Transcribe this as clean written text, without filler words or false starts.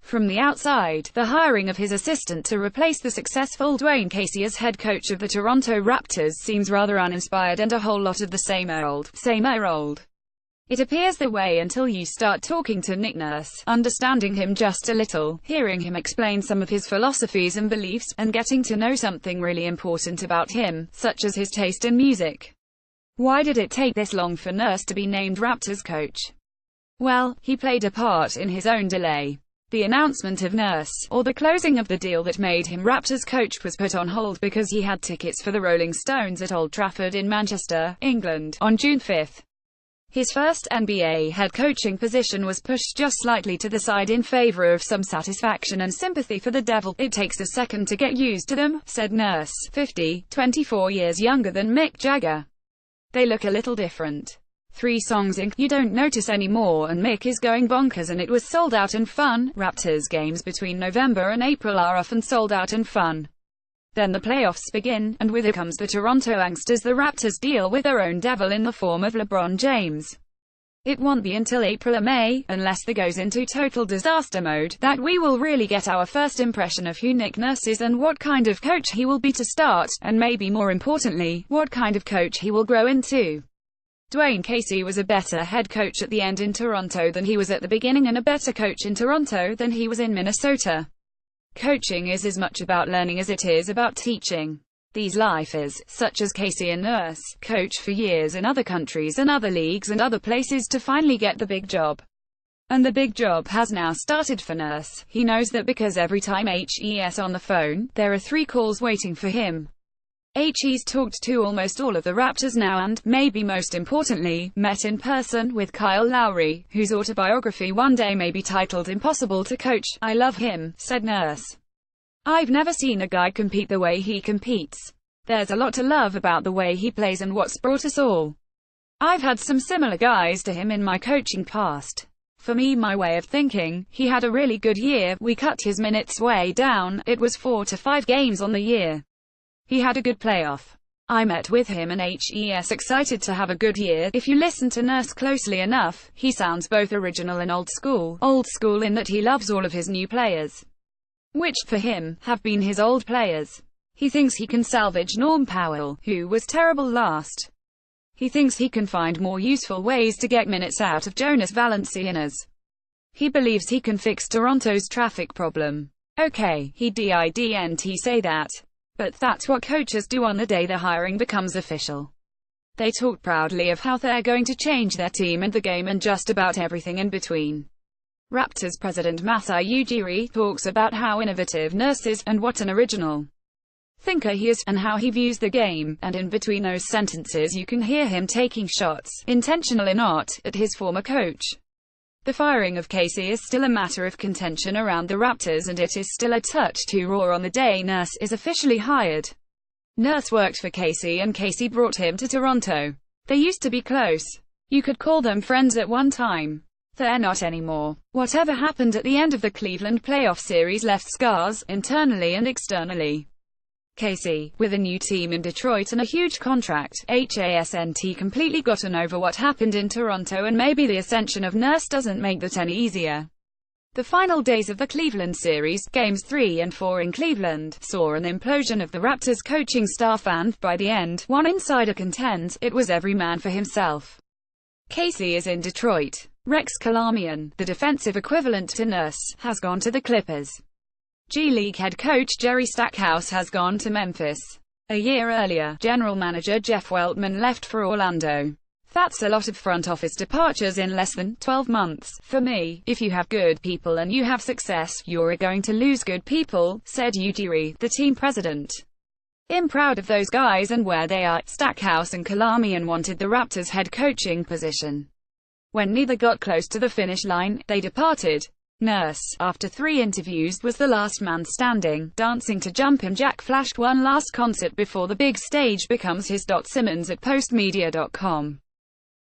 From the outside, the hiring of his assistant to replace the successful Dwayne Casey as head coach of the Toronto Raptors seems rather uninspired and a whole lot of the same old. It appears that way until you start talking to Nick Nurse, understanding him just a little, hearing him explain some of his philosophies and beliefs, and getting to know something really important about him, such as his taste in music. Why did it take this long for Nurse to be named Raptors coach? Well, he played a part in his own delay. The announcement of Nurse, or the closing of the deal that made him Raptors coach, was put on hold because he had tickets for the Rolling Stones at Old Trafford in Manchester, England, on June 5. His first NBA head coaching position was pushed just slightly to the side in favor of some satisfaction and sympathy for the Devil. "It takes a second to get used to them," said Nurse, 50, 24 years younger than Mick Jagger. "They look a little different. 3 songs in, you don't notice anymore, and Mick is going bonkers and it was sold out and fun." Raptors games between November and April are often sold out and fun. Then the playoffs begin, and with it comes the Toronto angst as the Raptors deal with their own devil in the form of LeBron James. It won't be until April or May, unless they goes into total disaster mode, that we will really get our first impression of who Nick Nurse is and what kind of coach he will be to start, and maybe more importantly, what kind of coach he will grow into. Dwayne Casey was a better head coach at the end in Toronto than he was at the beginning, and a better coach in Toronto than he was in Minnesota. Coaching is as much about learning as it is about teaching. These lifers, such as Casey and Nurse, coach for years in other countries and other leagues and other places to finally get the big job. And the big job has now started for Nurse. He knows that because every time he's on the phone, there are 3 calls waiting for him. He's talked to almost all of the Raptors now and, maybe most importantly, met in person with Kyle Lowry, whose autobiography one day may be titled "Impossible to Coach." "I love him," said Nurse. "I've never seen a guy compete the way he competes. There's a lot to love about the way he plays and what's brought us all. I've had some similar guys to him in my coaching past. For me, my way of thinking, he had a really good year. We cut his minutes way down. It was 4 to 5 games on the year. He had a good playoff. I met with him and he's excited to have a good year." If you listen to Nurse closely enough, he sounds both original and old school. Old school in that he loves all of his new players, which, for him, have been his old players. He thinks he can salvage Norm Powell, who was terrible last. He thinks he can find more useful ways to get minutes out of Jonas Valanciunas. He believes he can fix Toronto's traffic problem. Okay, he didn't say that. But that's what coaches do on the day the hiring becomes official. They talk proudly of how they're going to change their team and the game and just about everything in between. Raptors president Masai Ujiri talks about how innovative Nurse is, and what an original thinker he is, and how he views the game, and in between those sentences you can hear him taking shots, intentional or not, at his former coach. The firing of Casey is still a matter of contention around the Raptors, and it is still a touch too raw on the day Nurse is officially hired. Nurse worked for Casey and Casey brought him to Toronto. They used to be close. You could call them friends at one time. They're not anymore. Whatever happened at the end of the Cleveland playoff series left scars, internally and externally. Casey, with a new team in Detroit and a huge contract, hasn't completely gotten over what happened in Toronto, and maybe the ascension of Nurse doesn't make that any easier. The final days of the Cleveland series, games 3 and 4 in Cleveland, saw an implosion of the Raptors coaching staff, and, by the end, one insider contends, it was every man for himself. Casey is in Detroit. Rex Kalamian, the defensive equivalent to Nurse, has gone to the Clippers. G League head coach Jerry Stackhouse has gone to Memphis. A year earlier, general manager Jeff Weltman left for Orlando. That's a lot of front office departures in less than 12 months. For me, if you have good people and you have success, you're going to lose good people, said Ujiri, the team president. I'm proud of those guys and where they are. Stackhouse and Kalamian wanted the Raptors head coaching position. When neither got close to the finish line, they departed. Nurse, after 3 interviews, was the last man standing, dancing to Jumpin' Jack flashed one last concert before the big stage becomes his. SIMMONS at postmedia.com